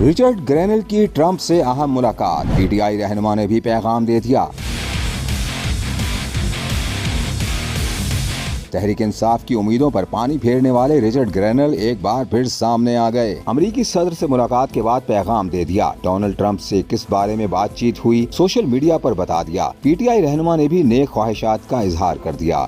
Richard Grenell की Trump से अहम मुलाकात, पीटीआई रहनुमा ने भी पैगाम दे दिया। तहरीक इंसाफ की उम्मीदों पर पानी फेरने वाले रिचर्ड ग्रेनेल एक बार फिर सामने आ गए। अमरीकी सदर से मुलाकात के बाद पैगाम दे दिया। डोनाल्ड ट्रंप से किस बारे में बातचीत हुई, सोशल मीडिया पर बता दिया। पीटीआई रहनुमा ने भी नेक ख्वाहिशात का इजहार कर दिया।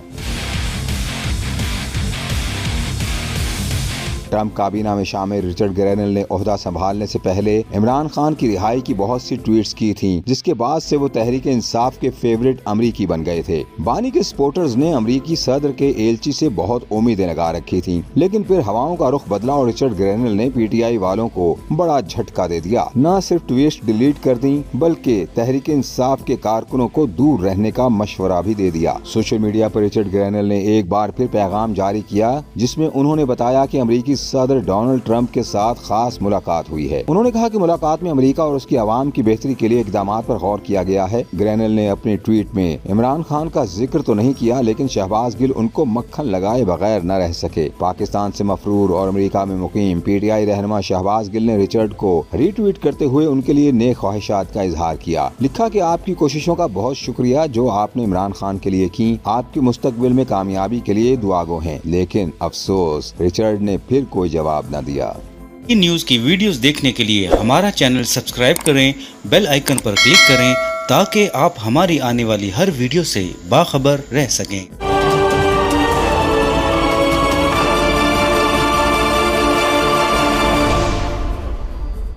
ट्रंप काबीना में शामिल रिचर्ड ग्रेनेल ने ओहदा संभालने से पहले इमरान खान की रिहाई की बहुत सी ट्वीट्स की थीं, जिसके बाद से वो तहरीक इंसाफ के फेवरेट अमरीकी बन गए थे। बानी के सपोर्टर्स ने अमरीकी सदर के एलची से बहुत उम्मीदें लगा रखी थीं, लेकिन फिर हवाओं का रुख बदला और रिचर्ड ग्रेनेल ने पीटीआई वालों को बड़ा झटका दे दिया। न सिर्फ ट्वीट्स डिलीट कर दी, बल्कि तहरीक इंसाफ के कारकुनों को दूर रहने का मशवरा भी दे दिया। सोशल मीडिया पर रिचर्ड ग्रेनेल ने एक बार फिर पैगाम जारी किया, जिसमें उन्होंने बताया कि अमरीकी सदर डोनाल्ड ट्रंप के साथ खास मुलाकात हुई है। उन्होंने कहा कि मुलाकात में अमेरिका और उसकी आवाम की बेहतरी के लिए इकदामात पर गौर किया गया है। ग्रेनेल ने अपने ट्वीट में इमरान खान का जिक्र तो नहीं किया, लेकिन शहबाज गिल उनको मक्खन लगाए बगैर न रह सके। पाकिस्तान से मफरूर और अमेरिका में मुकीम पीटीआई रहनुमा शहबाज गिल ने रिचर्ड को रीट्वीट करते हुए उनके लिए नेक ख्वाहिशात का इजहार किया। लिखा कि आपकी कोशिशों का बहुत शुक्रिया जो आपने इमरान खान के लिए की। आपकी मुस्तकबिल में कामयाबी के लिए दुआगो हैं। लेकिन अफसोस, रिचर्ड ने फिर कोई जवाब न दिया। इन न्यूज़ की वीडियोस देखने के लिए हमारा चैनल सब्सक्राइब करें, बेल आइकन पर क्लिक करें ताकि आप हमारी आने वाली हर वीडियो से बाखबर रह सकें।